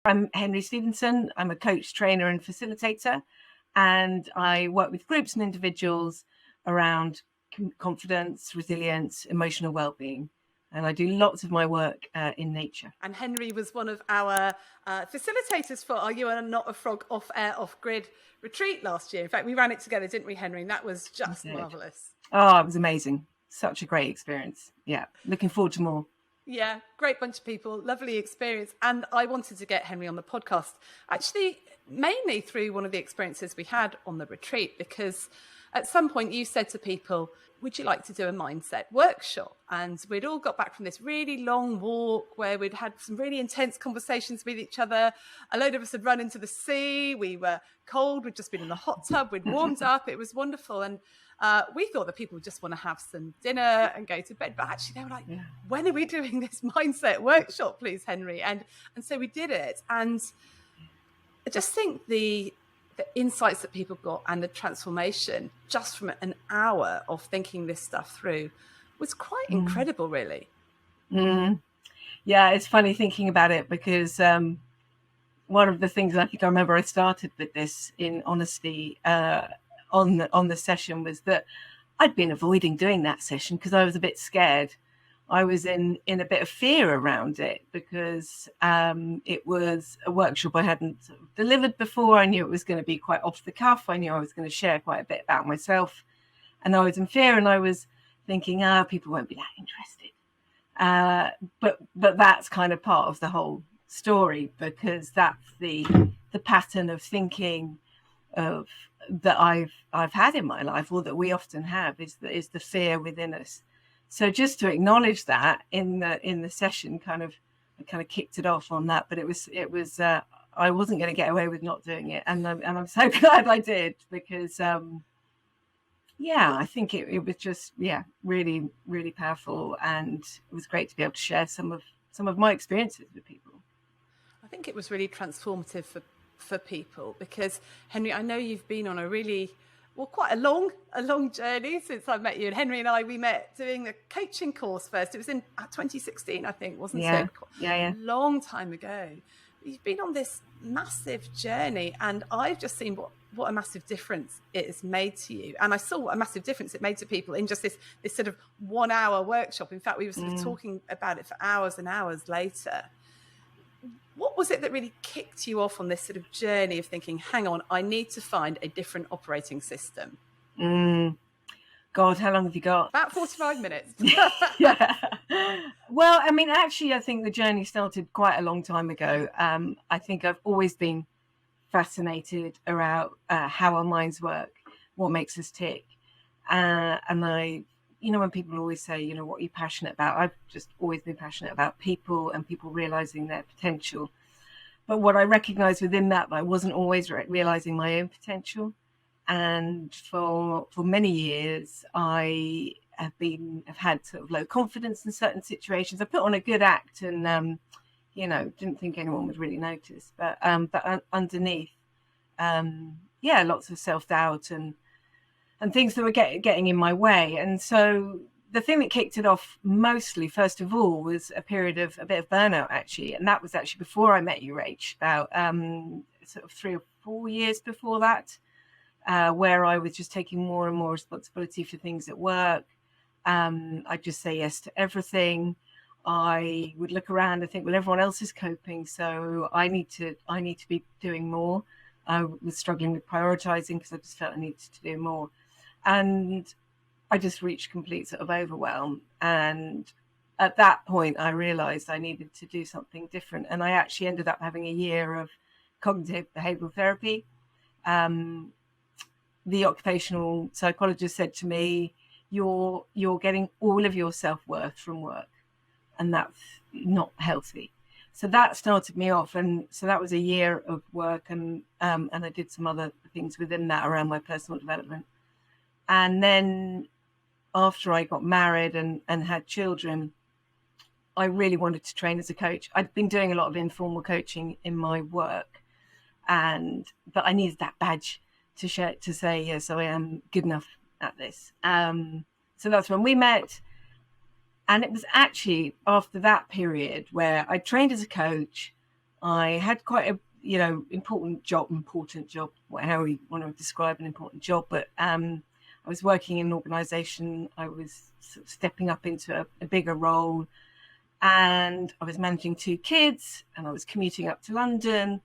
I'm Henri Stevenson. I'm a coach, trainer and facilitator, and I work with groups and individuals around confidence, resilience, emotional well-being. And I do lots of my work in nature. And Henri was one of our facilitators for our You Are Not a Frog off-air, off-grid retreat last year. In fact, we ran it together, didn't we, Henri? And that was just marvellous. Oh, it was amazing. Such a great experience. Yeah, looking forward to more. Yeah, great bunch of people, lovely experience. And I wanted to get Henri on the podcast, actually, mainly through one of the experiences we had on the retreat, because at some point you said to people, would you like to do a mindset workshop? And we'd all got back from this really long walk where we'd had some really intense conversations with each other. A load of us had run into the sea. We were cold. We'd just been in the hot tub. We'd warmed up. It was wonderful. And we thought that people would just want to have some dinner and go to bed. But actually they were like, when are we doing this mindset workshop, please, Henri? And so we did it. And I just think the insights that people got and the transformation just from an hour of thinking this stuff through was quite incredible, really. Yeah, it's funny thinking about it, because one of the things I think I remember I started with this in honesty on the session was that I'd been avoiding doing that session because I was a bit scared. I was in a bit of fear around it because it was a workshop I hadn't sort of delivered before. I knew it was going to be quite off the cuff. I knew I was going to share quite a bit about myself, and I was in fear, and I was thinking, people won't be that interested. But that's kind of part of the whole story, because that's the pattern of thinking of that I've had in my life, or that we often have, is the fear within us. So just to acknowledge that in the session, I kind of kicked it off on that. But it was I wasn't going to get away with not doing it, and I'm so glad I did, because I think it was just really, really powerful, and it was great to be able to share some of my experiences with people. I think it was really transformative for people, because Henri, I know you've been on a really quite a long journey since I met you. And Henri and I, we met doing the coaching course first. It was in 2016, I think, wasn't it? Yeah. Long time ago. You've been on this massive journey, and I've just seen what a massive difference it has made to you. And I saw what a massive difference it made to people in just this sort of 1 hour workshop. In fact, we were sort of talking about it for hours and hours later. What was it that really kicked you off on this sort of journey of thinking, hang on, I need to find a different operating system? God, how long have you got? About 45 minutes. Yeah. Well, I mean, actually, I think the journey started quite a long time ago. I think I've always been fascinated around how our minds work, what makes us tick. And I, when people always say, what are you passionate about? I've just always been passionate about people and people realizing their potential. But what I recognized within that, I wasn't always realizing my own potential. And for many years, I have had sort of low confidence in certain situations. I put on a good act and, didn't think anyone would really notice. But underneath, lots of self-doubt and things that were getting in my way. And so the thing that kicked it off mostly, first of all, was a period of a bit of burnout, actually. And that was actually before I met you, Rach, about sort of 3 or 4 years before that, where I was just taking more and more responsibility for things at work. I'd just say yes to everything. I would look around and think, well, everyone else is coping, so I need to be doing more. I was struggling with prioritizing because I just felt I needed to do more. And I just reached complete sort of overwhelm. And at that point, I realized I needed to do something different. And I actually ended up having a year of cognitive behavioural therapy. The occupational psychologist said to me, you're getting all of your self-worth from work, and that's not healthy. So that started me off. And so that was a year of work, and I did some other things within that around my personal development. And then after I got married and had children, I really wanted to train as a coach. I'd been doing a lot of informal coaching in my work, but I needed that badge to say, yes, I am good enough at this. So that's when we met. And it was actually after that period where I trained as a coach, I had quite a, important job, however you want to describe an important job. But I was working in an organisation. I was sort of stepping up into a bigger role, and I was managing 2 kids, and I was commuting up to London,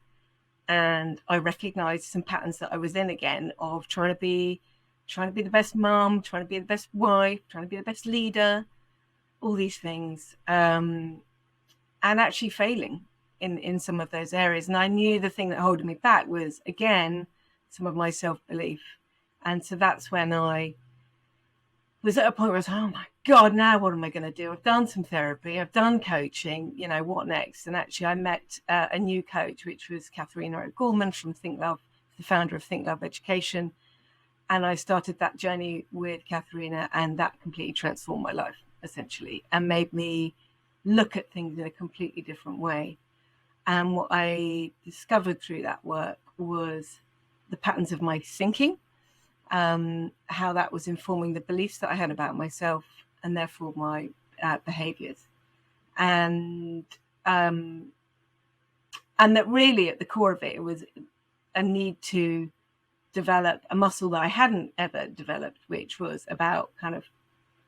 and I recognised some patterns that I was in again of trying to be the best mum, trying to be the best wife, trying to be the best leader, all these things, and actually failing in some of those areas. And I knew the thing that holding me back was, again, some of my self-belief. And so that's when I was at a point where I was, oh my God, now what am I going to do? I've done some therapy, I've done coaching, what next? And actually I met a new coach, which was Katharina O'Gorman from Think Love, the founder of Think Love Education. And I started that journey with Katharina, and that completely transformed my life, essentially, and made me look at things in a completely different way. And what I discovered through that work was the patterns of my thinking, how that was informing the beliefs that I had about myself, and therefore my behaviors. And that really at the core of it was a need to develop a muscle that I hadn't ever developed, which was about kind of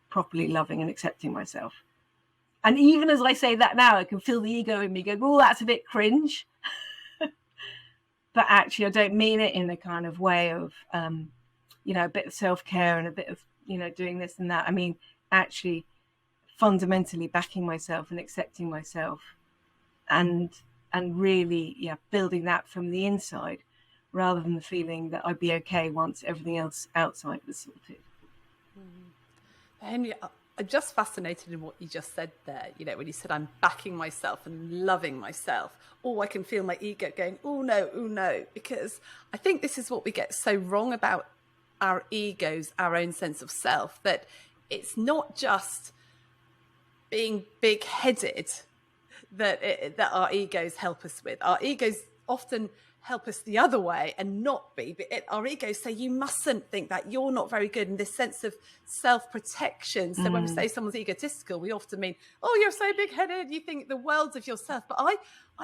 properly loving and accepting myself. And even as I say that now, I can feel the ego in me go, oh, that's a bit cringe. But actually, I don't mean it in a kind of way of, a bit of self-care and a bit of, doing this and that. I mean, actually, fundamentally backing myself and accepting myself, and really, building that from the inside, rather than the feeling that I'd be okay once everything else outside was sorted. Henri, I'm just fascinated in what you just said there. When you said I'm backing myself and loving myself. Oh, I can feel my ego going, oh no. Because I think this is what we get so wrong about our egos, our own sense of self, that it's not just being big-headed that our egos help us with. Our egos often help us the other way and not be, but our egos say you mustn't think that, you're not very good, in this sense of self-protection. So when we say someone's egotistical, we often mean, oh, you're so big-headed, you think the world of yourself. But I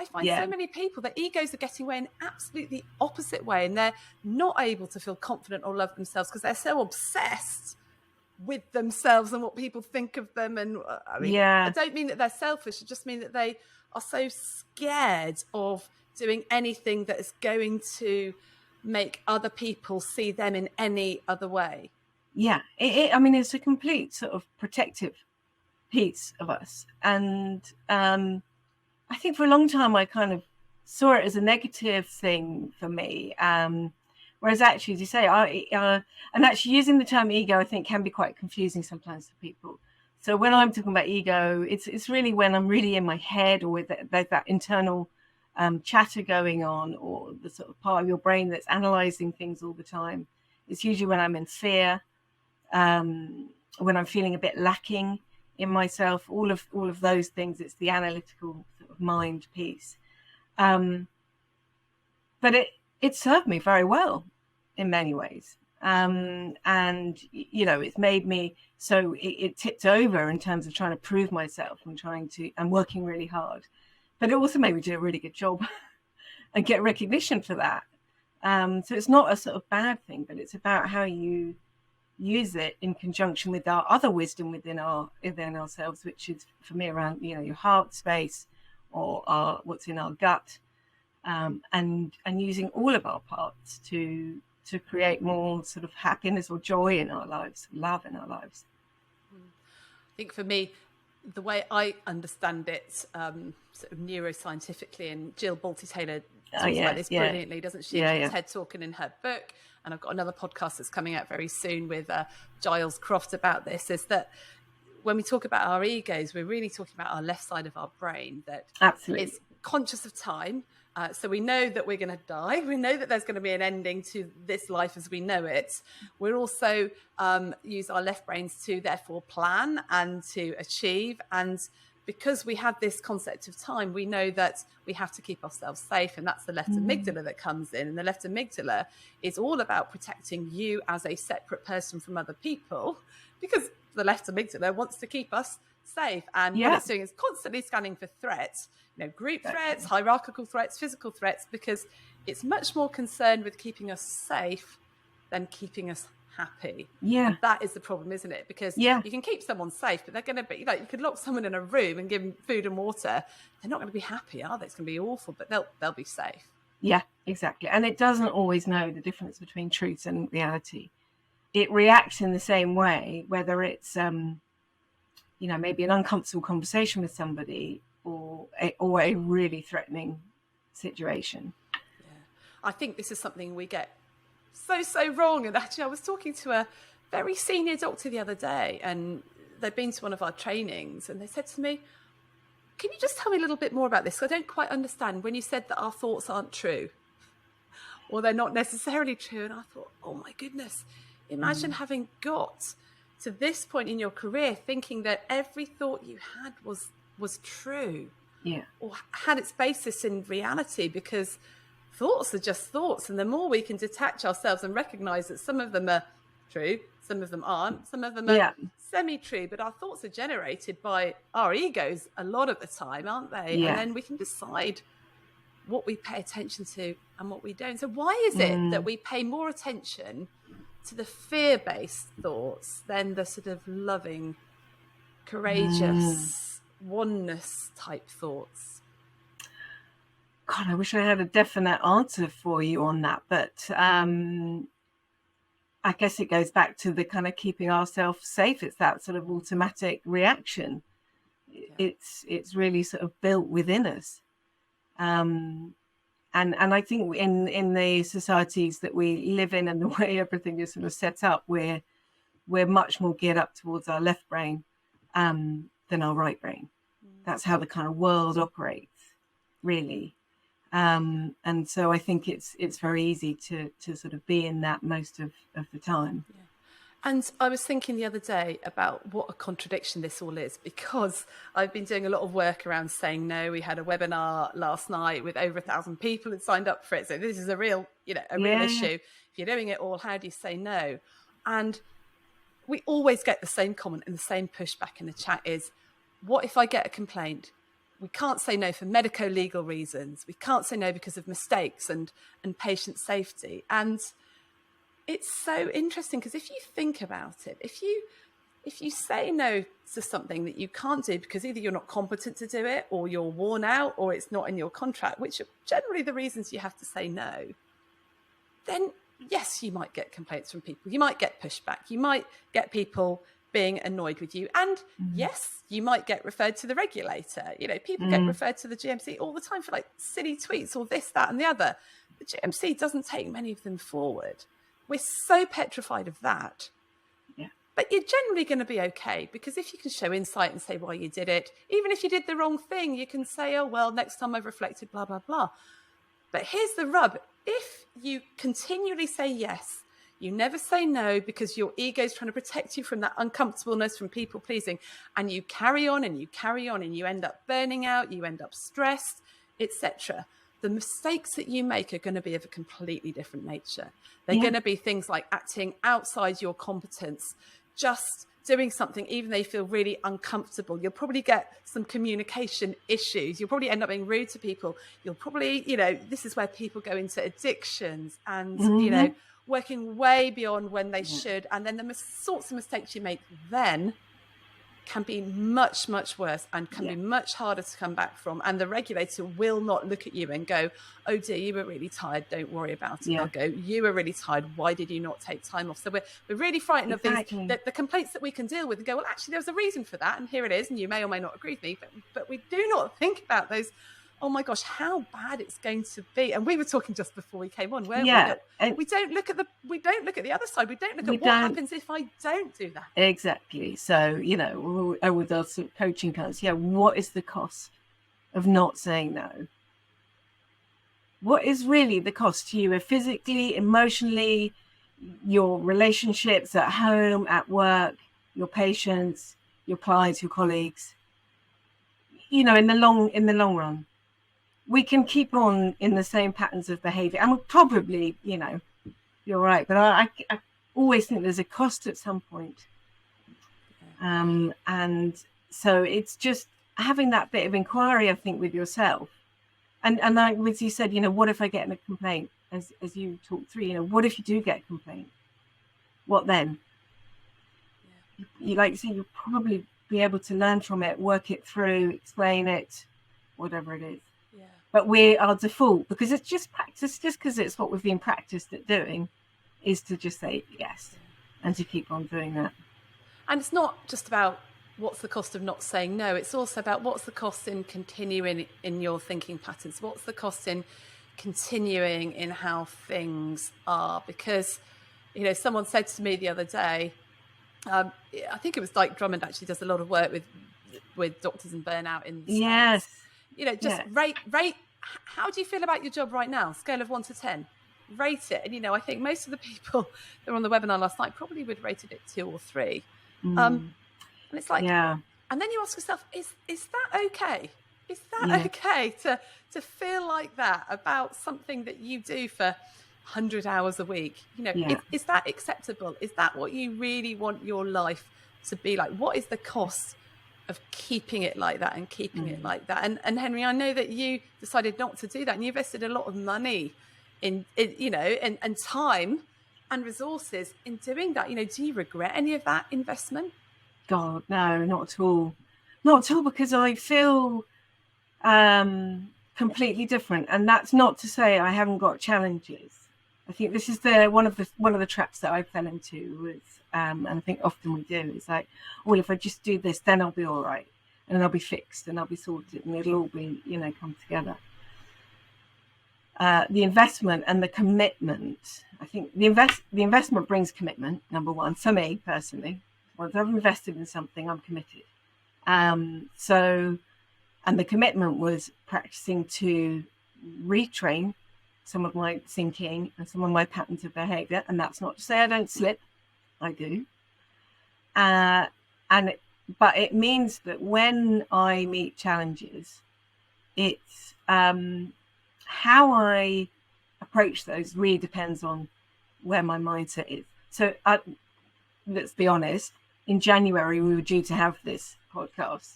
find so many people, their egos are getting away in absolutely the opposite way, and they're not able to feel confident or love themselves because they're so obsessed with themselves and what people think of them. And I don't mean that they're selfish, I just mean that they are so scared of doing anything that is going to make other people see them in any other way. Yeah, it's a complete sort of protective piece of us. And I think for a long time, I kind of saw it as a negative thing for me. Whereas actually, as you say, and actually using the term ego, I think can be quite confusing sometimes for people. So when I'm talking about ego, it's really when I'm really in my head, or with that internal chatter going on, or the sort of part of your brain that's analyzing things all the time. It's usually when I'm in fear, when I'm feeling a bit lacking in myself, all of those things. It's the analytical sort of mind piece. But it served me very well in many ways. And it's made me, so it tipped over in terms of trying to prove myself and working really hard. But it also made me do a really good job and get recognition for that. So it's not a sort of bad thing, but it's about how you use it in conjunction with our other wisdom within ourselves, which is, for me, around your heart space, or what's in our gut, and using all of our parts to create more sort of happiness or joy in our lives, love in our lives. I think for me, the way I understand it, sort of neuroscientifically, and Jill Bolte-Taylor talks about this brilliantly, doesn't she? She's TED talking in her book, and I've got another podcast that's coming out very soon with Giles Croft about this, is that when we talk about our egos, we're really talking about our left side of our brain that is conscious of time. So we know that we're going to die. We know that there's going to be an ending to this life as we know it. We're also use our left brains to therefore plan and to achieve. And because we have this concept of time, we know that we have to keep ourselves safe. And that's the left amygdala that comes in. And the left amygdala is all about protecting you as a separate person from other people, because the left amygdala wants to keep us safe. And what it's doing is constantly scanning for threats, group threats, hierarchical threats, physical threats, because it's much more concerned with keeping us safe than keeping us happy. And that is the problem, isn't it? Because you can keep someone safe, but they're going to be you could lock someone in a room and give them food and water. They're not going to be happy, are they? It's going to be awful, but they'll be safe. Yeah, exactly. And it doesn't always know the difference between truth and reality. It reacts in the same way, whether it's maybe an uncomfortable conversation with somebody or a really threatening situation. I think this is something we get so wrong. And actually, I was talking to a very senior doctor the other day, and they'd been to one of our trainings, and they said to me, "Can you just tell me a little bit more about this? I don't quite understand when you said that our thoughts aren't true, or they're not necessarily true." And I thought, oh my goodness, imagine having got to this point in your career thinking that every thought you had was true, or had its basis in reality, because thoughts are just thoughts. And the more we can detach ourselves and recognize that some of them are true, some of them aren't, some of them are semi-true, but our thoughts are generated by our egos a lot of the time, aren't they? And then we can decide what we pay attention to and what we don't. So why is it that we pay more attention to the fear-based thoughts than the sort of loving, courageous, oneness type thoughts? God, I wish I had a definite answer for you on that, but I guess it goes back to the kind of keeping ourselves safe. It's that sort of automatic reaction. It's really sort of built within us. And I think in the societies that we live in and the way everything is sort of set up, we're much more geared up towards our left brain than our right brain. That's how the kind of world operates, really. And so I think it's very easy to sort of be in that most of the time. And I was thinking the other day about what a contradiction this all is, because I've been doing a lot of work around saying no. We had a webinar last night with over 1,000 people had signed up for it. So this is a real, real issue. If you're doing it all, how do you say no? And we always get the same comment and the same pushback in the chat is, what if I get a complaint? We can't say no for medico-legal reasons. We can't say no because of mistakes and patient safety. And it's so interesting, because if you think about it, if you say no to something that you can't do because either you're not competent to do it, or you're worn out, or it's not in your contract, which are generally the reasons you have to say no, then yes, you might get complaints from people. You might get pushback. You might get people being annoyed with you. And yes, you might get referred to the regulator. People get referred to the GMC all the time for silly tweets or this, that, and the other. The GMC doesn't take many of them forward. We're so petrified of that. But you're generally going to be okay, because if you can show insight and say why you did it, even if you did the wrong thing, you can say, oh, well, next time I've reflected, blah, blah, blah. But here's the rub. If you continually say yes, you never say no, because your ego is trying to protect you from that uncomfortableness, from people pleasing, and you carry on and you carry on, and you end up burning out, you end up stressed, etc. The mistakes that you make are going to be of a completely different nature. They're going to be things like acting outside your competence, just doing something even though you feel really uncomfortable. You'll probably get some communication issues. You'll probably end up being rude to people. You'll probably, this is where people go into addictions and, working way beyond when they should. And then the sorts of mistakes you make then can be much, much worse and can be much harder to come back from. And the regulator will not look at you and go, oh dear, you were really tired, don't worry about it. They'll go, you were really tired, why did you not take time off? So we're really frightened of these, the complaints that we can deal with, and go, well, actually, there was a reason for that, and here it is, and you may or may not agree with me, but we do not think about those, oh my gosh, how bad it's going to be. And we were talking just before we came on, where we don't look at the other side. We don't look at what happens if I don't do that. Exactly. So, with our sort of coaching clients, what is the cost of not saying no? What is really the cost to you physically, emotionally, your relationships at home, at work, your patients, your clients, your colleagues? In the long run. We can keep on in the same patterns of behavior, and we'll probably, you're right, but I always think there's a cost at some point. And So it's just having that bit of inquiry, I think, with yourself. And like as you said, what if I get in a complaint, as you talked through, what if you do get a complaint? What then? Yeah. You like you say, you'll probably be able to learn from it, work it through, explain it, whatever it is. Yeah. But our default, because it's just practice, just because it's what we've been practiced at doing, is to just say yes and to keep on doing that. And it's not just about what's the cost of not saying no. It's also about what's the cost in continuing in your thinking patterns. What's the cost in continuing in how things are? Because, someone said to me the other day, I think it was Dyke Drummond actually does a lot of work with doctors and burnout in the States. Yes. Rate. How do you feel about your job right now? Scale of 1 to 10. Rate it. And, I think most of the people that were on the webinar last night probably would rate it at 2 or 3. And it's like, and then you ask yourself, is that okay? Is that okay to feel like that about something that you do for 100 hours a week? Is that acceptable? Is that what you really want your life to be like? What is the cost of keeping it like that and keeping it like that? And Henri, I know that you decided not to do that, and you invested a lot of money in and time and resources in doing that. Do you regret any of that investment? God, no, not at all. Not at all, because I feel completely different. And that's not to say I haven't got challenges. I think this is one of the traps that I fell into was, and I think often we do, is like, well, if I just do this, then I'll be all right, and I'll be fixed, and I'll be sorted, and it'll all be, come together. The investment and the commitment. I think the investment brings commitment, number one, for me personally. Once I've invested in something, I'm committed. And the commitment was practicing to retrain some of my thinking and some of my patterns of behavior. And that's not to say I don't slip. I do. But it means that when I meet challenges, it's how I approach those really depends on where my mindset is. So let's be honest, in January, we were due to have this podcast.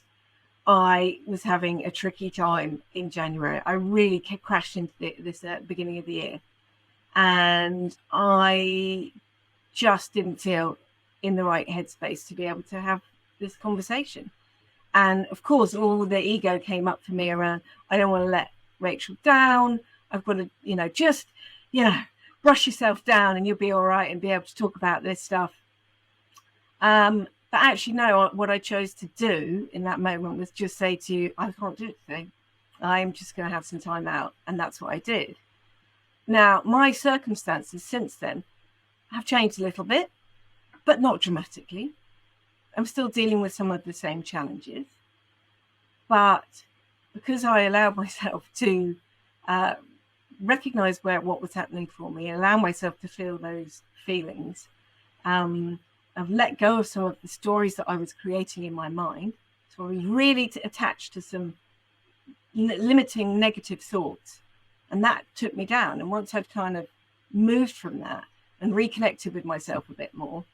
I was having a tricky time in January. I really crashed into this at the beginning of the year. And I just didn't feel in the right headspace to be able to have this conversation. And of course, all the ego came up for me around, I don't want to let Rachel down. I've got to, just, brush yourself down and you'll be all right and be able to talk about this stuff. But actually, no, what I chose to do in that moment was just say to you, I can't do it today. I'm just going to have some time out. And that's what I did. Now, my circumstances since then have changed a little bit, but not dramatically. I'm still dealing with some of the same challenges. But because I allowed myself to recognize what was happening for me and allow myself to feel those feelings, I've let go of some of the stories that I was creating in my mind. So I was really attached to some limiting negative thoughts. And that took me down. And once I'd kind of moved from that and reconnected with myself a bit more,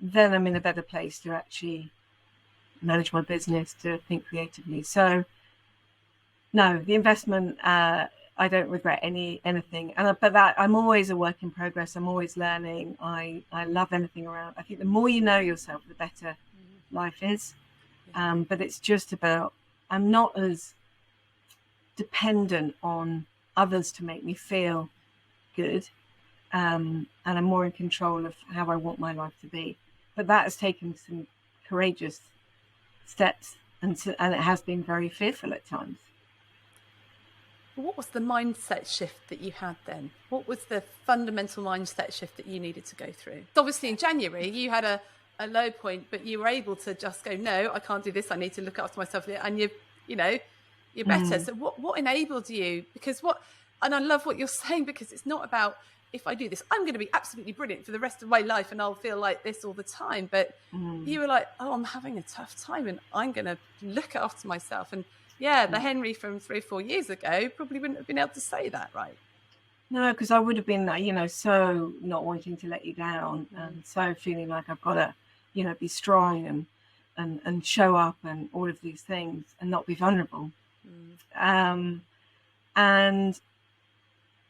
then I'm in a better place to actually manage my business, to think creatively. So no, the investment, I don't regret anything. But that I'm always a work in progress. I'm always learning. I love anything around. I think the more you know yourself, the better life is. But it's just about, I'm not as dependent on others to make me feel good. And I'm more in control of how I want my life to be. But that has taken some courageous steps, and it has been very fearful at times. What was the mindset shift that you had then? What was the fundamental mindset shift that you needed to go through? Obviously, in January, you had a low point, but you were able to just go, no, I can't do this. I need to look after myself. And you're better. So what enabled you? And I love what you're saying, because it's not about, if I do this, I'm going to be absolutely brilliant for the rest of my life and I'll feel like this all the time. But you were like, oh, I'm having a tough time and I'm going to look after myself. And the Henri from 3 or 4 years ago probably wouldn't have been able to say that, right? No, because I would have been, so not wanting to let you down and so feeling like I've got to, be strong and and show up and all of these things and not be vulnerable. And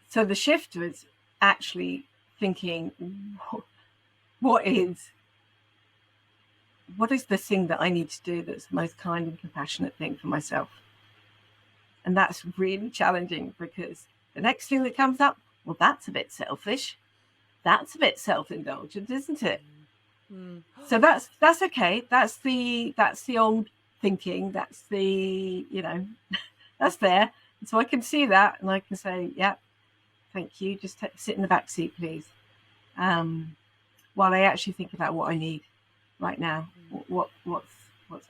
so the shift was actually thinking, what is the thing that I need to do that's the most kind and compassionate thing for myself? And that's really challenging, because the next thing that comes up, well, that's a bit selfish. That's a bit self-indulgent, isn't it? So that's okay. That's the old thinking. That's the, that's there. And so I can see that, and I can say, yeah, thank you. Just sit in the back seat, please. While I actually think about what I need right now, what's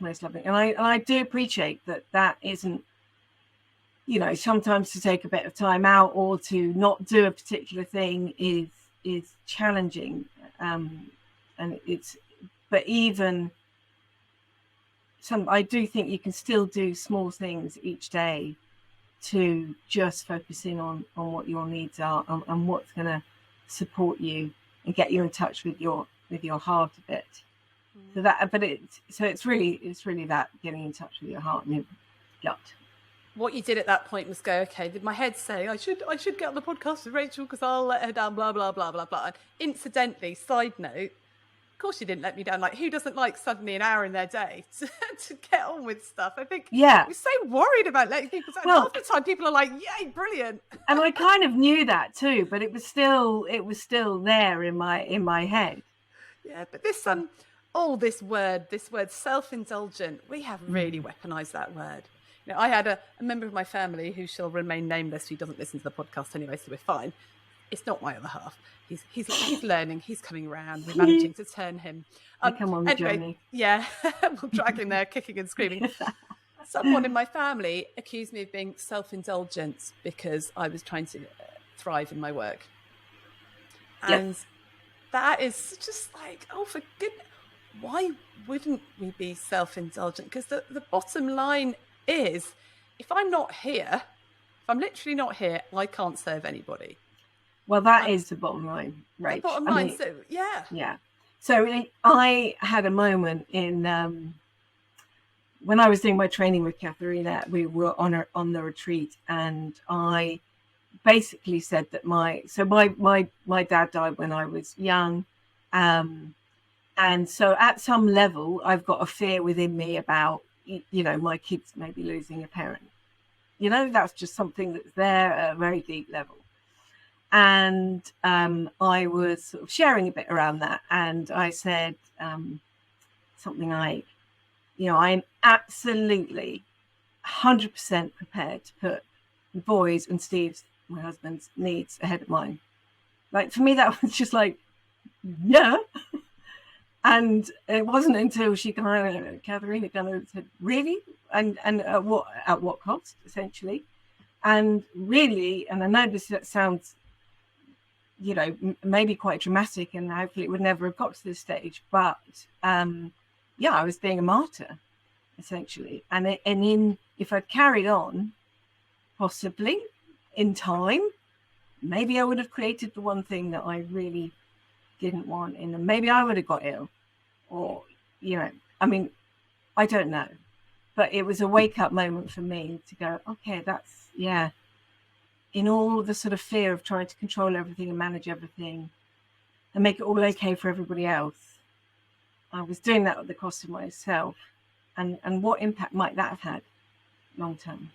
most loving. And I do appreciate that isn't, sometimes to take a bit of time out or to not do a particular thing is challenging. But even I do think you can still do small things each day to just focus in on what your needs are and what's going to support you and get you in touch with your heart a bit. So it's really that getting in touch with your heart and your gut. What you did at that point was go, okay, did my head say I should get on the podcast with Rachel because I'll let her down, blah blah blah blah blah. And incidentally, side note, of course you didn't let me down. Like, who doesn't like suddenly an hour in their day to get on with stuff? I think we're so worried about letting people down. Half the time people are like, yay, brilliant. And I kind of knew that too, but it was still there in my head. Yeah, but this this word self-indulgent, we have really weaponized that word. I had a member of my family who shall remain nameless, who doesn't listen to the podcast anyway, so we're fine. It's not my other half. He's learning. He's coming around. We're managing to turn him. Come on the journey. Yeah, we'll drag him there, kicking and screaming. Someone in my family accused me of being self-indulgent because I was trying to thrive in my work, and that is just like, oh, for goodness, why wouldn't we be self-indulgent? Because the bottom line is, if I'm not here, if I'm literally not here, I can't serve anybody. Well, that is the bottom line, right? The bottom line. So yeah. So I had a moment in when I was doing my training with Katharina. We were on the retreat, and I basically said that my dad died when I was young, and so at some level I've got a fear within me about my kids maybe losing a parent. That's just something that's there at a very deep level. And I was sort of sharing a bit around that, and I said something like, I'm absolutely 100% prepared to put the boys and Steve's, my husband's, needs ahead of mine. Like, for me, that was just like, yeah. And it wasn't until Katharina kind of said, really? And at what cost, essentially? And really, and I know that sounds, maybe quite dramatic, and hopefully it would never have got to this stage, but I was being a martyr, essentially. And if I'd carried on, possibly in time, maybe I would have created the one thing that I really didn't want, and maybe I would have got ill, or I don't know, but it was a wake-up moment for me to go, okay, that's in all the sort of fear of trying to control everything and manage everything and make it all okay for everybody else, I was doing that at the cost of myself, and what impact might that have had long term?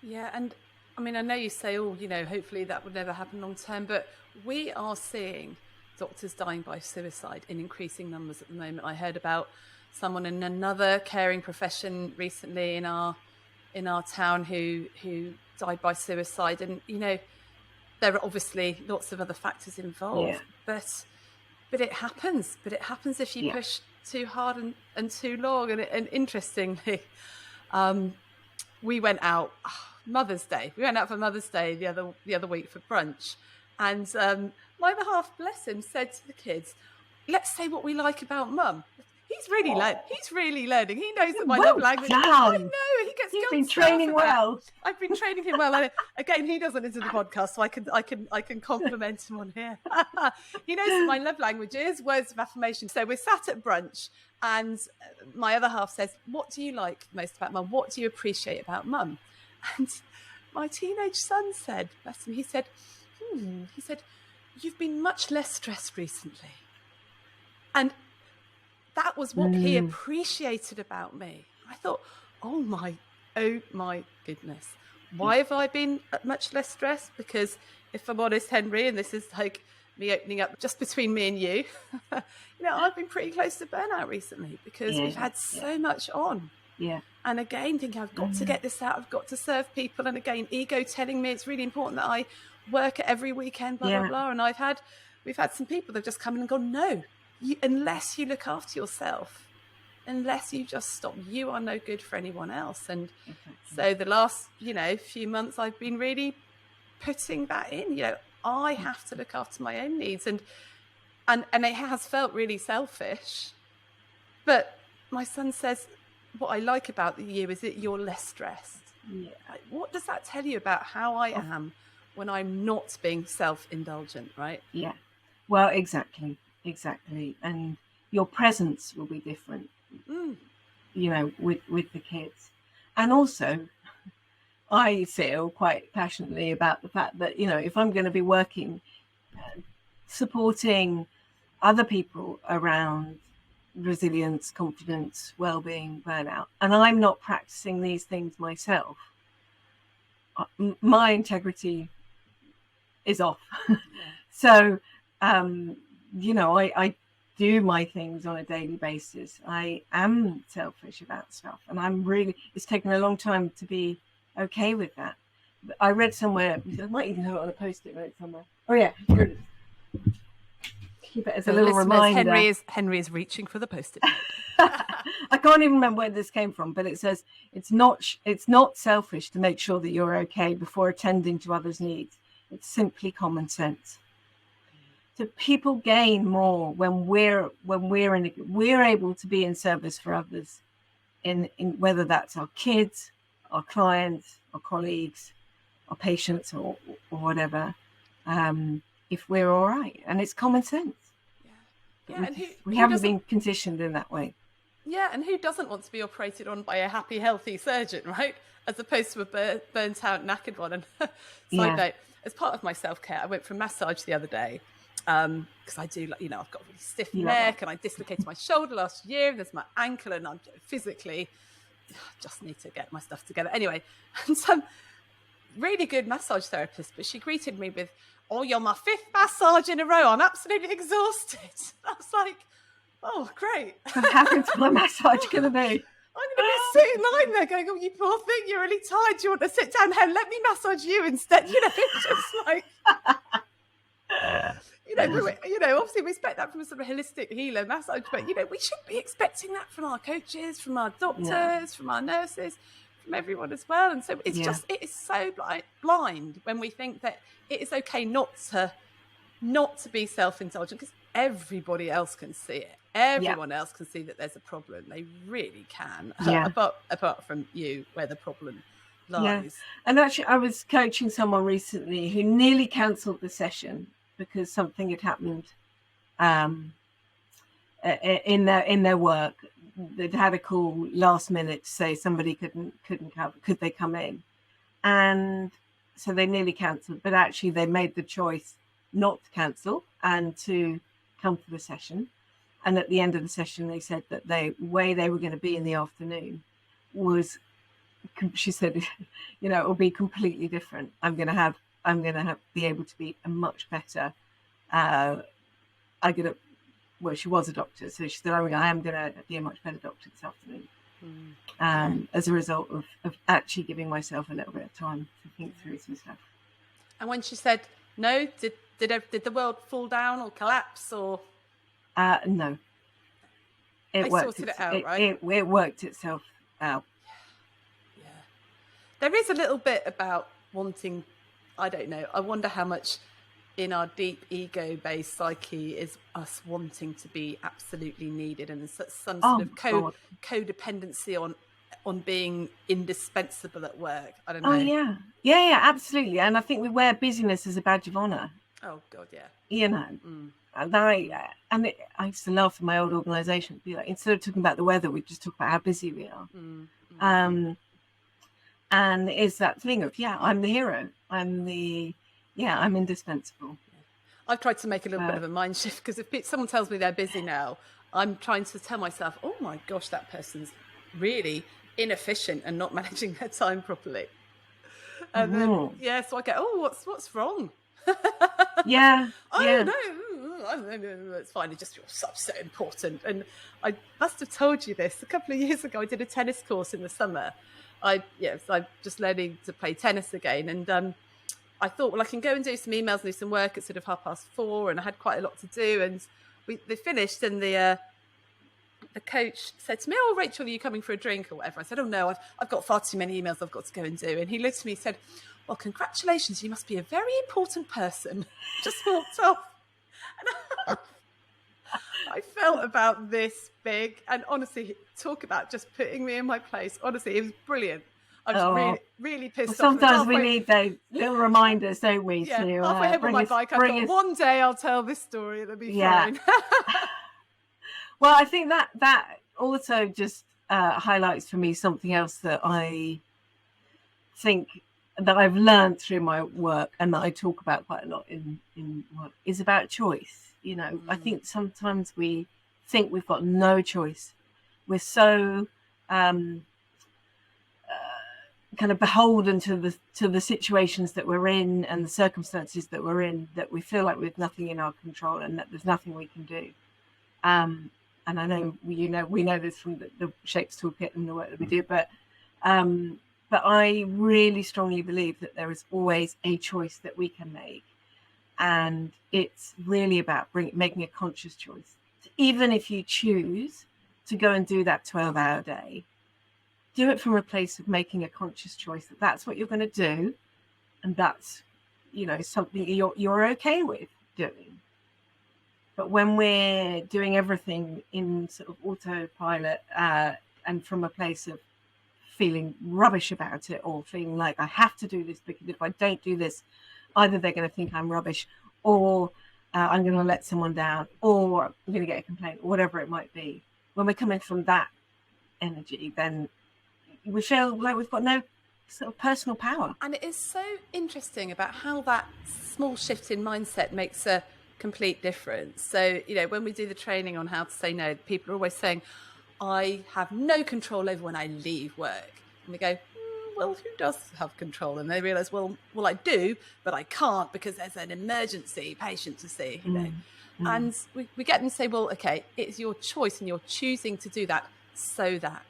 Yeah, and I know you say, hopefully that would never happen long term, but we are seeing doctors dying by suicide in increasing numbers at the moment. I heard about someone in another caring profession recently in our town who died by suicide, and there are obviously lots of other factors involved, but it happens if you push too hard and too long. And interestingly, we went out Mother's Day. We went out for Mother's Day the other week for brunch, and my other half, bless him, said to the kids, let's say what we like about Mum. He's really learning. He knows that my Well love language. done. I know he gets. You've gold been star training for that. well. I've been training him well. And again, he doesn't listen to the podcast, so I can compliment him on here. He knows that my love language is words of affirmation. So we're sat at brunch, and my other half says, "What do you like most about Mum? What do you appreciate about Mum?" And my teenage son said, bless him, he said, "You've been much less stressed recently." And that was what he appreciated about me. I thought, oh my goodness, why have I been much less stressed? Because if I'm honest, Henri, and this is like me opening up just between me and you, I've been pretty close to burnout recently because we've had so much on. Yeah. And again, thinking I've got to get this out, I've got to serve people. And again, ego telling me it's really important that I work every weekend, blah, blah, blah. And we've had some people that have just come in and gone, no, unless you look after yourself, unless you just stop, you are no good for anyone else. And so the last, few months I've been really putting that in, I have to look after my own needs. And it has felt really selfish. But my son says, what I like about you is that you're less stressed. Yeah. What does that tell you about how I am when I'm not being self-indulgent, right? Yeah. Well, exactly. And your presence will be different, with the kids. And also, I feel quite passionately about the fact that, if I'm going to be working, supporting other people around resilience, confidence, well-being, burnout, and I'm not practicing these things myself, my integrity is off. So, I do my things on a daily basis. I am selfish about stuff, and it's taken a long time to be okay with that. But I read somewhere, I might even have it on a post-it note somewhere. Oh yeah, here it is. Keep it as a little reminder. Henri is reaching for the post-it note. I can't even remember where this came from, but it says it's not selfish to make sure that you're okay before attending to others' needs. It's simply common sense. So people gain more when we're able to be in service for others, in whether that's our kids, our clients, our colleagues, our patients, or whatever. If we're all right, and it's common sense. And we haven't been conditioned in that way. Yeah, and who doesn't want to be operated on by a happy, healthy surgeon, right? As opposed to a burnt out, knackered one. And side note, as part of my self-care, I went for a massage the other day because I do, I've got a really stiff neck and I dislocated my shoulder last year. And there's my ankle, and I'm physically just need to get my stuff together. Anyway, and some really good massage therapist, but she greeted me with, "Oh, you're my 5th massage in a row. I'm absolutely exhausted." I was like, oh, great. What happened to my massage going to be? I'm going to be sitting lying there going, "Oh, you poor thing, you're really tired. Do you want to sit down here? Let me massage you instead." It's just like, obviously we expect that from a sort of holistic healer massage, but, we should be expecting that from our coaches, from our doctors, from our nurses, from everyone as well. And so it is so blind when we think that it is okay not to be self-indulgent, because everybody else can see it. Everyone else can see that there's a problem. They really can. Apart from you, where the problem lies. Yeah. And actually, I was coaching someone recently who nearly cancelled the session because something had happened in their work. They'd had a call last minute to say somebody couldn't come. Could they come in? And so they nearly cancelled, but actually they made the choice not to cancel and to come to the session. And at the end of the session, they said that the way they were going to be in the afternoon was, she said, it will be completely different. I'm going to be able to be a much better. She was a doctor, so she said, I am going to be a much better doctor this afternoon. As a result of actually giving myself a little bit of time to think through some stuff. And when she said no, did the world fall down or collapse or? No. It sorted it out, right? It worked itself out. Yeah. There is a little bit about wanting, I don't know, I wonder how much in our deep ego-based psyche is us wanting to be absolutely needed, and there's some sort of codependency on being indispensable at work. I don't know. Oh yeah, absolutely. And I think we wear busyness as a badge of honor. Oh God, yeah. You know, and I used to laugh in my old organisation. Be like, instead of talking about the weather, we just talk about how busy we are. And it's that thing of I'm the hero. I'm indispensable. I've tried to make a little bit of a mind shift, because if someone tells me they're busy now, I'm trying to tell myself, oh my gosh, that person's really inefficient and not managing their time properly. And then, so I go, oh, what's wrong? No, it's fine. It's just you're so important. And I must have told you this a couple of years ago. I did a tennis course in the summer. I'm just learning to play tennis again, and I thought, well, I can go and do some emails and do some work at sort of 4:30, and I had quite a lot to do. And they finished, and the coach said to me, "Oh, Rachel, are you coming for a drink or whatever?" I said, "Oh no, I've got far too many emails I've got to go and do." And he looked at me and said, "Well, congratulations, you must be a very important person." Just walked off. And I felt about this big, and honestly, talk about just putting me in my place. Honestly, it was brilliant. I was really, really pissed off. Sometimes we need those little reminders, don't we? Yeah, halfway home on my bike, I thought, one day I'll tell this story, it'll be fine. Well, I think that also just highlights for me something else that I think that I've learned through my work, and that I talk about quite a lot in work, is about choice. You know, I think sometimes we think we've got no choice. We're so kind of beholden to the situations that we're in and the circumstances that we're in, that we feel like we've nothing in our control and that there's nothing we can do. And I know we know this from the Shapes Toolkit and the work that we do, but I really strongly believe that there is always a choice that we can make. And it's really about making a conscious choice. So even if you choose to go and do that 12-hour day, do it from a place of making a conscious choice that that's what you're going to do, and that's, something you're okay with doing. But when we're doing everything in sort of autopilot and from a place of feeling rubbish about it, or feeling like I have to do this because if I don't do this, either they're going to think I'm rubbish, or I'm going to let someone down, or I'm going to get a complaint, or whatever it might be. When we're coming from that energy, then we feel like we've got no sort of personal power. And it is so interesting about how that small shift in mindset makes a complete difference. So, when we do the training on how to say no, people are always saying, I have no control over when I leave work. And we go, well, who does have control? And they realise, well, I do, but I can't because there's an emergency patient to see, And we get them to say, well, okay, it's your choice and you're choosing to do that, so that.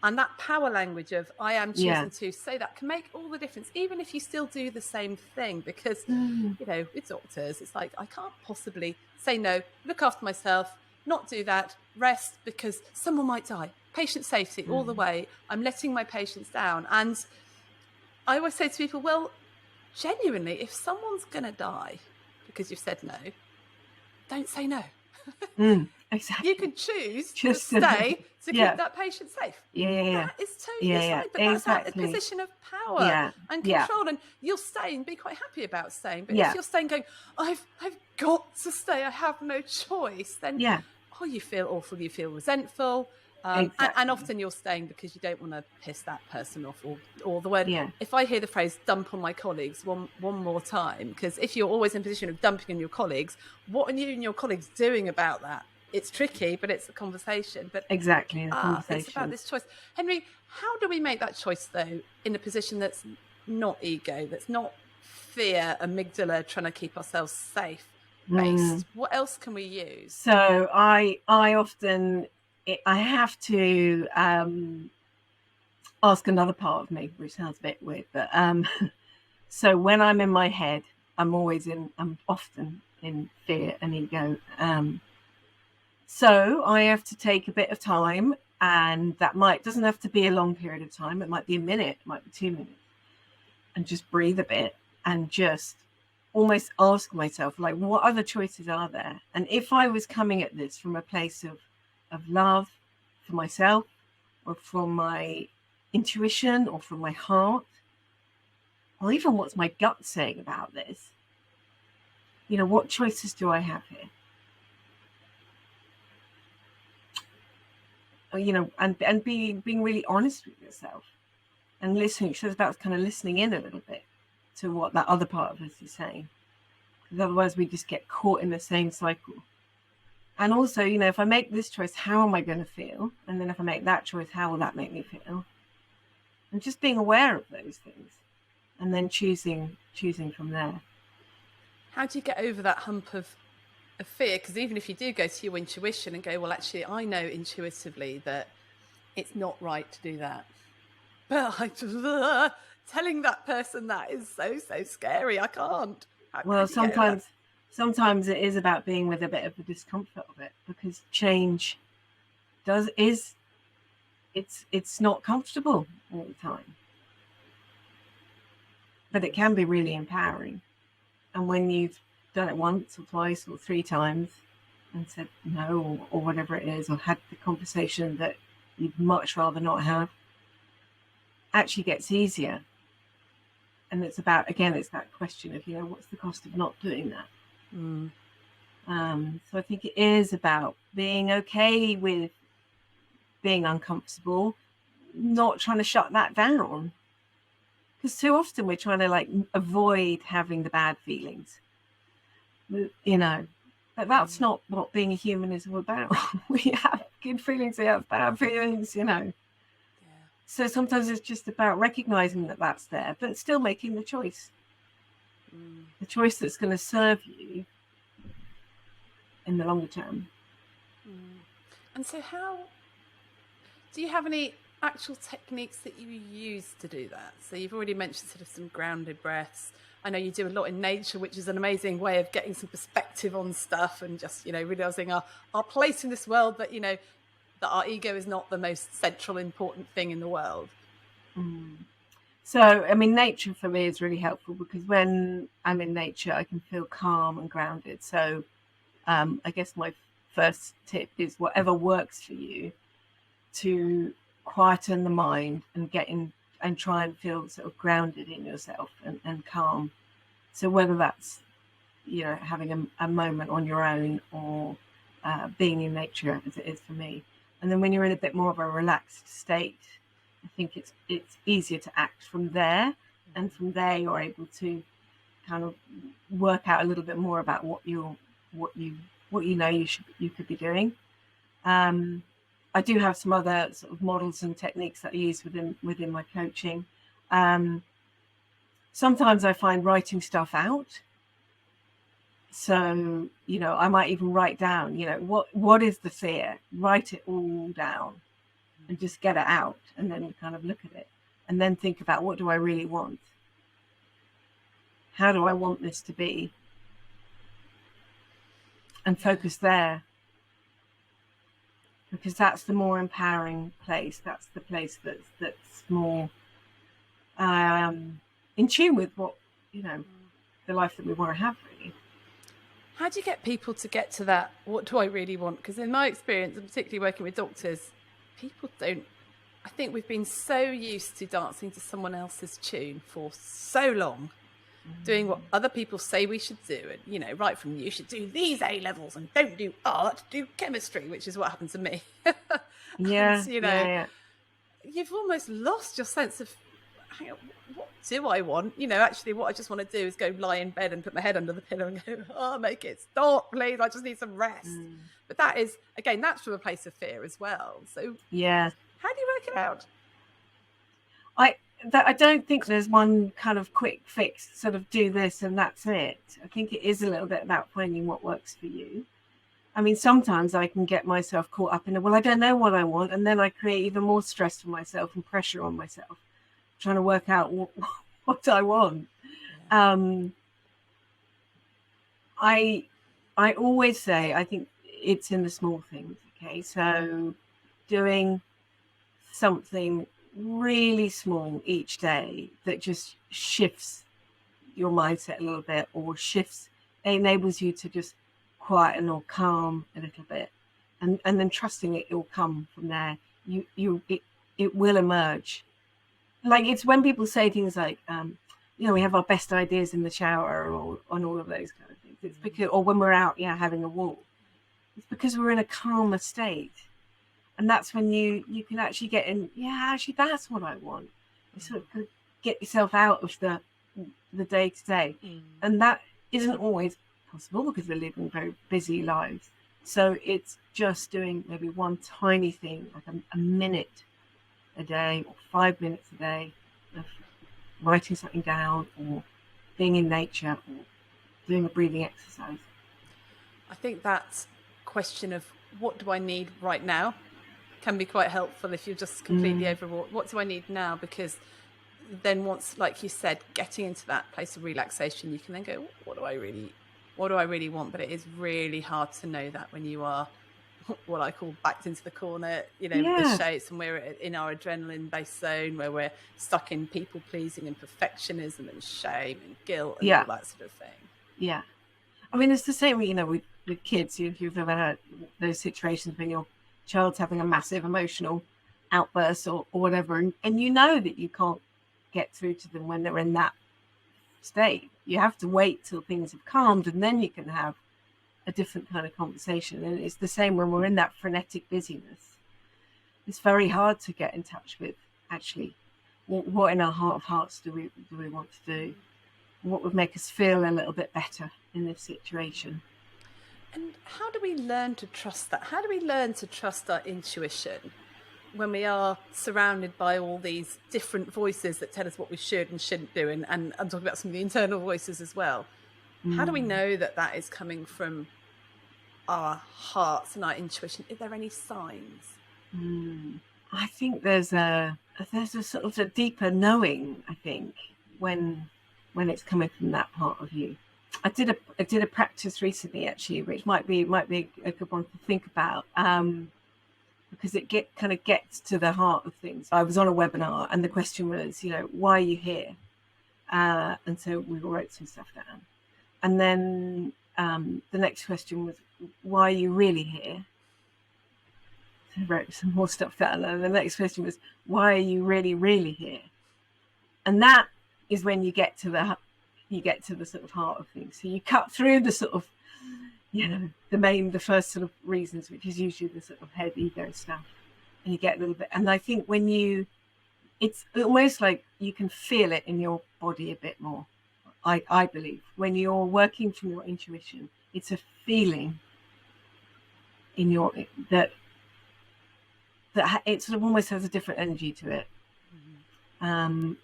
And that power language of I am choosing to say that can make all the difference, even if you still do the same thing. Because, with doctors, it's like, I can't possibly say no, look after myself, not do that, rest, because someone might die. Patient safety all the way. I'm letting my patients down. And I always say to people, well, genuinely, if someone's going to die because you've said no, don't say no. Exactly. You can choose to stay to keep that patient safe. Yeah. That is totally fine. But that's that position of power and control. And you'll stay and be quite happy about staying. But if you're staying going, I've got to stay, I have no choice, then you feel awful, you feel resentful. And often you're staying because you don't want to piss that person off, or the word. If I hear the phrase dump on my colleagues one more time, because if you're always in a position of dumping on your colleagues, what are you and your colleagues doing about that? It's tricky, but it's a conversation. But exactly, it's about this choice. Henri, how do we make that choice though in a position that's not ego, that's not fear, amygdala, trying to keep ourselves safe based? What else can we use? So I often I have to ask another part of me, which sounds a bit weird, but so when I'm in my head, I'm often in fear and ego. So I have to take a bit of time, and that doesn't have to be a long period of time. It might be a minute, it might be 2 minutes, and just breathe a bit and just almost ask myself, like, what other choices are there? And if I was coming at this from a place of love for myself, or from my intuition, or from my heart, or even what's my gut saying about this, what choices do I have here? And being really honest with yourself and listening. So it's about kind of listening in a little bit to what that other part of us is saying, because otherwise we just get caught in the same cycle. And also, if I make this choice, how am I going to feel? And then if I make that choice, how will that make me feel? And just being aware of those things, and then choosing from there. How do you get over that hump of fear? Because even if you do go to your intuition and go, well, actually, I know intuitively that it's not right to do that, but telling that person that is so scary. I can't. Well, sometimes it is about being with a bit of the discomfort of it, because change it's not comfortable all the time, but it can be really empowering. And when you've done it once or twice or 3 times and said no, or whatever it is, or had the conversation that you'd much rather not have, actually gets easier. And it's about, again, it's that question of, what's the cost of not doing that? So I think it is about being okay with being uncomfortable, not trying to shut that down. Because too often we're trying to avoid having the bad feelings, but that's not what being a human is all about. We have good feelings, we have bad feelings, Yeah. So sometimes it's just about recognizing that that's there, but still making the choice. The choice that's going to serve you in the longer term. And so do you have any actual techniques that you use to do that? So you've already mentioned sort of some grounded breaths. I know you do a lot in nature, which is an amazing way of getting some perspective on stuff, and just, realizing our place in this world, that, that our ego is not the most central important thing in the world. So, nature for me is really helpful, because when I'm in nature, I can feel calm and grounded. So I guess my first tip is, whatever works for you, to quieten the mind and get in and try and feel sort of grounded in yourself and calm. So whether that's, having a moment on your own, or being in nature, as it is for me. And then when you're in a bit more of a relaxed state, I think it's easier to act from there. And from there, you're able to kind of work out a little bit more about what you could be doing. I do have some other sort of models and techniques that I use within my coaching. Sometimes I find writing stuff out. So, I might even write down, what is the fear? Write it all down and just get it out, and then kind of look at it, and then think about, what do I really want? How do I want this to be? And focus there. Because that's the more empowering place. That's the place that's more in tune with what, the life that we want to have, really. How do you get people to get to that, what do I really want? Because in my experience, and particularly working with doctors, people don't, I think we've been so used to dancing to someone else's tune for so long, doing what other people say we should do. And, right from, you should do these A levels and don't do art, do chemistry, which is what happened to me. Yeah. And, you've almost lost your sense of, hang on, what do I want? Actually what I just want to do is go lie in bed and put my head under the pillow and go, oh, make it stop, please. I just need some rest. But that is, again, that's from a place of fear as well. So yeah, how do you work it out? I don't think there's one kind of quick fix, sort of do this and that's it. I think it is a little bit about finding what works for you. Sometimes I can get myself caught up in I don't know what I want. And then I create even more stress for myself and pressure on myself, trying to work out what I want. I always say, I think it's in the small things. Okay. So doing something really small each day that just shifts your mindset a little bit, or shifts, it enables you to just quieten or calm a little bit, and then trusting it will come from there. It will emerge. Like, it's when people say things like, we have our best ideas in the shower, or on all of those kind of things. It's because, or when we're out, having a walk, it's because we're in a calmer state. And that's when you can actually get in, actually, that's what I want. You sort of get yourself out of the day-to-day. And that isn't always possible because we're living very busy lives. So it's just doing maybe one tiny thing, like a minute a day or 5 minutes a day of writing something down, or being in nature, or doing a breathing exercise. I think that question of what do I need right now can be quite helpful if you're just completely overwrought. What do I need now? Because then once, like you said, getting into that place of relaxation, you can then go, what do I really want? But it is really hard to know that when you are what I call backed into the corner, with the shades, and we're in our adrenaline based zone where we're stuck in people pleasing and perfectionism and shame and guilt and all that sort of thing. Yeah. I mean, it's the same, with kids. If you've ever had those situations when your child's having a massive emotional outburst or whatever, and you know that you can't get through to them when they're in that state. You have to wait till things have calmed, and then you can have a different kind of conversation. And it's the same when we're in that frenetic busyness. It's very hard to get in touch with, actually, what in our heart of hearts do we want to do? What would make us feel a little bit better in this situation? And how do we learn to trust that? How do we learn to trust our intuition when we are surrounded by all these different voices that tell us what we should and shouldn't do? And I'm talking about some of the internal voices as well. How do we know that is coming from our hearts and our intuition? Is there any signs? I think there's a sort of a deeper knowing, I think, when it's coming from that part of you. I did a practice recently, actually, which might be a good one to think about, because it kind of gets to the heart of things. I was on a webinar, and the question was, why are you here? And so we all wrote some stuff down. And then the next question was, why are you really here? So I wrote some more stuff down. And the next question was, why are you really, really here? And that is when you get to the sort of heart of things. So you cut through the sort of, the first sort of reasons, which is usually the sort of head ego stuff. And you get a little bit. And I think it's almost like you can feel it in your body a bit more. I believe when you're working from your intuition, it's a feeling in that it sort of almost has a different energy to it. You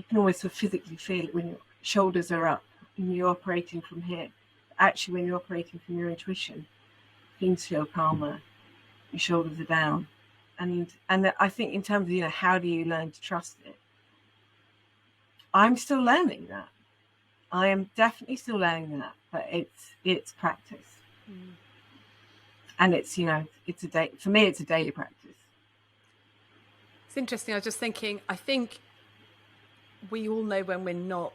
can always sort of physically feel it when your shoulders are up and you're operating from here. Actually, when you're operating from your intuition, things feel calmer. Your shoulders are down, and I think in terms of how do you learn to trust it? I'm still learning that. I am definitely still learning that, but it's practice, and it's a day for me. It's a daily practice. It's interesting. I was just thinking. I think we all know when we're not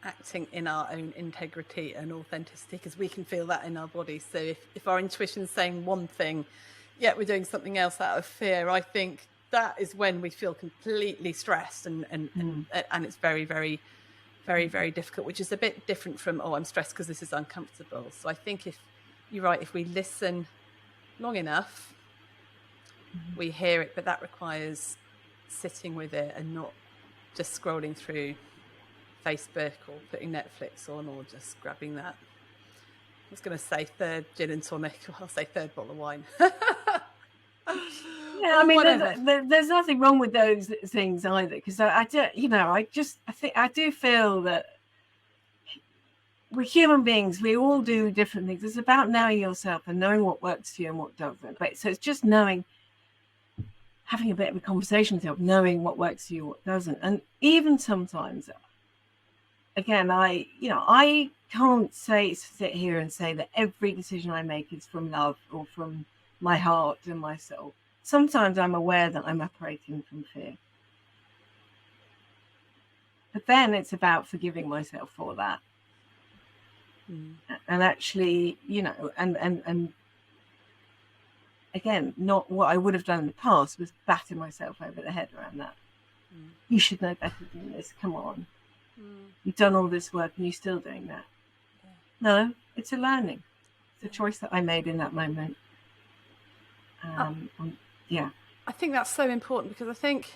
acting in our own integrity and authenticity, because we can feel that in our body. So if our intuition's saying one thing, yet we're doing something else out of fear, I think that is when we feel completely stressed, and it's very, very, very, very difficult, which is a bit different from, I'm stressed because this is uncomfortable. So I think if you're right, if we listen long enough, we hear it, but that requires sitting with it and not just scrolling through Facebook or putting Netflix on, or just grabbing that. I was going to say third gin and tonic. I'll say third bottle of wine. Yeah, I mean, there's nothing wrong with those things either, because I do feel that we're human beings. We all do different things. It's about knowing yourself and knowing what works for you and what doesn't. But so it's just having a bit of a conversation with yourself, knowing what works for you, what doesn't. And even sometimes, again, I can't sit here and say that every decision I make is from love or from my heart and my soul. Sometimes I'm aware that I'm operating from fear. But then it's about forgiving myself for that. And actually, you know, and again, not what I would have done in the past was batter myself over the head around that. You should know better than this. Come on. You've done all this work and you're still doing that. No, it's a learning. It's a choice that I made in that moment. Yeah. I think that's so important, because I think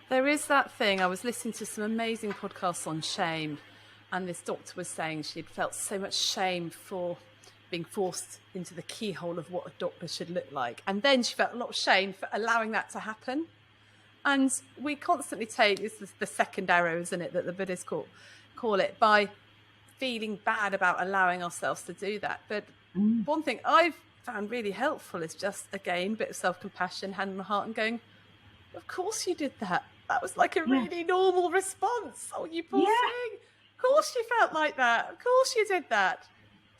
there is that thing. I was listening to some amazing podcasts on shame, and this doctor was saying she'd felt so much shame for being forced into the keyhole of what a doctor should look like. And then she felt a lot of shame for allowing that to happen. And we constantly take, this is the second arrow, isn't it, that the Buddhists call it, by feeling bad about allowing ourselves to do that. But one thing I've found really helpful is just, again, a bit of self-compassion, hand on the heart, and going, of course you did that. That was like a really normal response. Oh, you poor thing. Of course you felt like that. Of course you did that.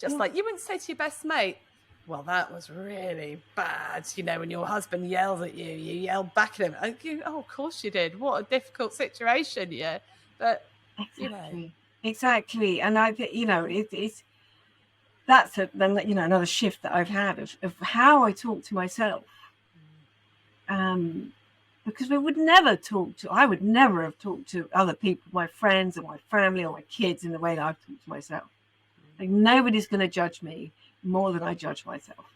Just like you wouldn't say to your best mate, well, that was really bad. You know, when your husband yells at you, you yelled back at him. And you, oh, of course you did. What a difficult situation, yeah. But, you know. Exactly. And I, you know, that's another shift that I've had of how I talk to myself. Because I would never have talked to other people, my friends or my family or my kids, in the way that I've talked to myself. Like, nobody's going to judge me more than I judge myself.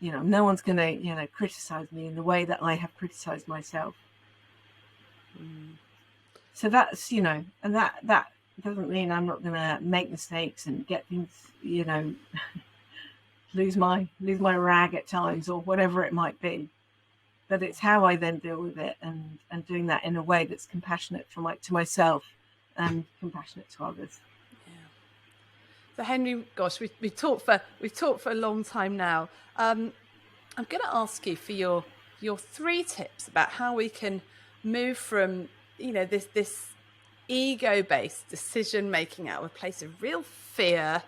You know, no one's going to, you know, criticize me in the way that I have criticized myself. So that's, you know, and that doesn't mean I'm not going to make mistakes and get things, you know, lose my rag at times or whatever it might be. But it's how I then deal with it, and doing that in a way that's compassionate to myself and compassionate to others. Yeah. So Henri, gosh, we've talked for a long time now. I'm going to ask you for your 3 tips about how we can move from, you know, this ego-based decision making out of a place of real fear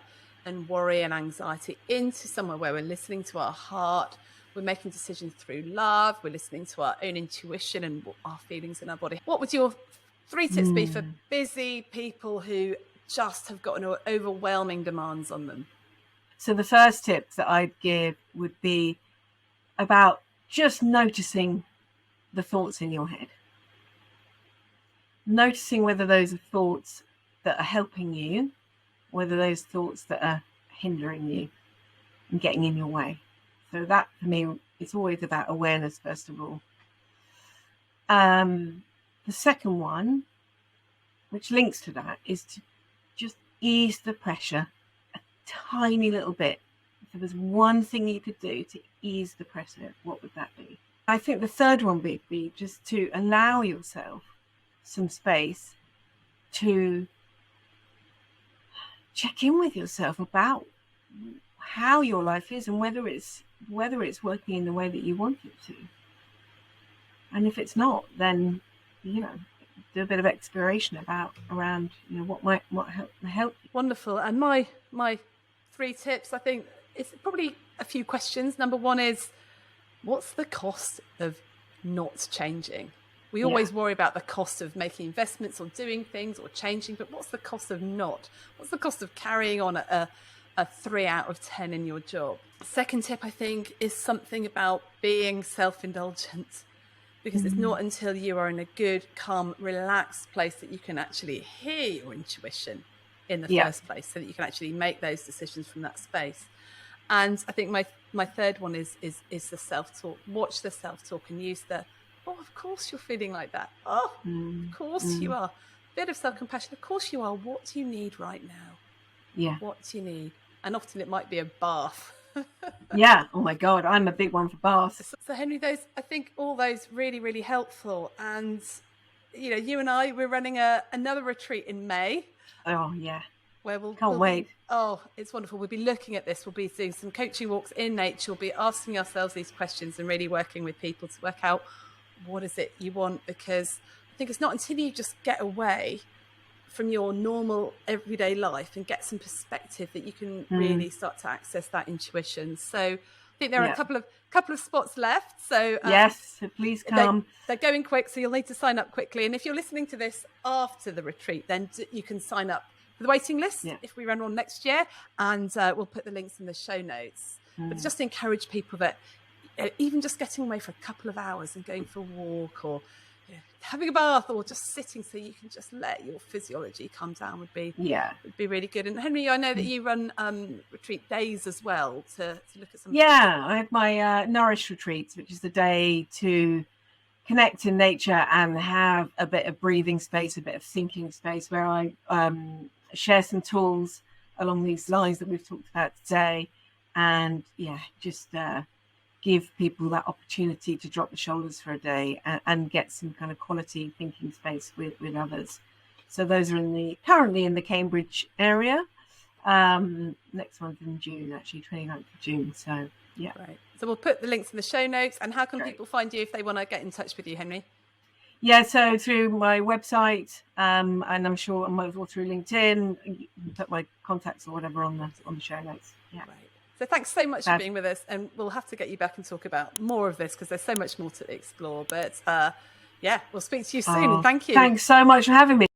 and worry and anxiety into somewhere where we're listening to our heart. We're making decisions through love. We're listening to our own intuition and our feelings in our body. What would your 3 tips be for busy people who just have got overwhelming demands on them? So the first tip that I'd give would be about just noticing the thoughts in your head. Noticing whether those are thoughts that are helping you, whether those thoughts that are hindering you and getting in your way. So that, for me, it's always about awareness, first of all. The second one, which links to that, is to just ease the pressure a tiny little bit. If there was one thing you could do to ease the pressure, what would that be? I think the third one would be just to allow yourself some space to check in with yourself about how your life is and whether it's working in the way that you want it to. And if it's not, then, you know, do a bit of exploration around, you know, what might help you. Wonderful. And my 3 tips, I think, it's probably a few questions. Number 1 is, what's the cost of not changing? We always worry about the cost of making investments or doing things or changing, but what's the cost of not? What's the cost of carrying on a 3 out of 10 in your job? Second tip, I think, is something about being self-indulgent, because it's not until you are in a good, calm, relaxed place that you can actually hear your intuition in the first place, so that you can actually make those decisions from that space. And I think my third one is the self-talk. Watch the self-talk and use the, oh, of course you're feeling like that. Oh, of course you are. Bit of self-compassion. Of course you are. What do you need right now? Yeah. What do you need? And often it might be a bath. Yeah. Oh my God. I'm a big one for baths. So Henri, I think all those really, really helpful. And, you know, you and I, we're running another retreat in May. Oh yeah. Where Can't wait. It's wonderful. We'll be looking at this. We'll be doing some coaching walks in nature. We'll be asking ourselves these questions and really working with people to work out what is it you want, because I think it's not until you just get away from your normal everyday life and get some perspective that you can really start to access that intuition. So think there are a couple of spots left. So yes, so please come. They're going quick, so you'll need to sign up quickly. And if you're listening to this after the retreat, then you can sign up for the waiting list if we run one next year. And we'll put the links in the show notes. But just encourage people that even just getting away for a couple of hours and going for a walk, or having a bath, or just sitting so you can just let your physiology come down would be really good. And Henry, I know that you run retreat days as well to look at some. Yeah, I have my Nourish retreats, which is the day to connect in nature and have a bit of breathing space, a bit of thinking space, where I share some tools along these lines that we've talked about today, and just give people that opportunity to drop the shoulders for a day and get some kind of quality thinking space with others. So those are currently in the Cambridge area. Next one's in June, actually, 29th of June. So yeah. Right. So we'll put the links in the show notes. And how can people find you if they want to get in touch with you, Henry? Yeah, so through my website, and I'm sure or through LinkedIn, you can put my contacts or whatever on the show notes. Yeah. Right. So thanks so much for being with us, and we'll have to get you back and talk about more of this because there's so much more to explore. But we'll speak to you soon. Thank you. Thanks so much for having me.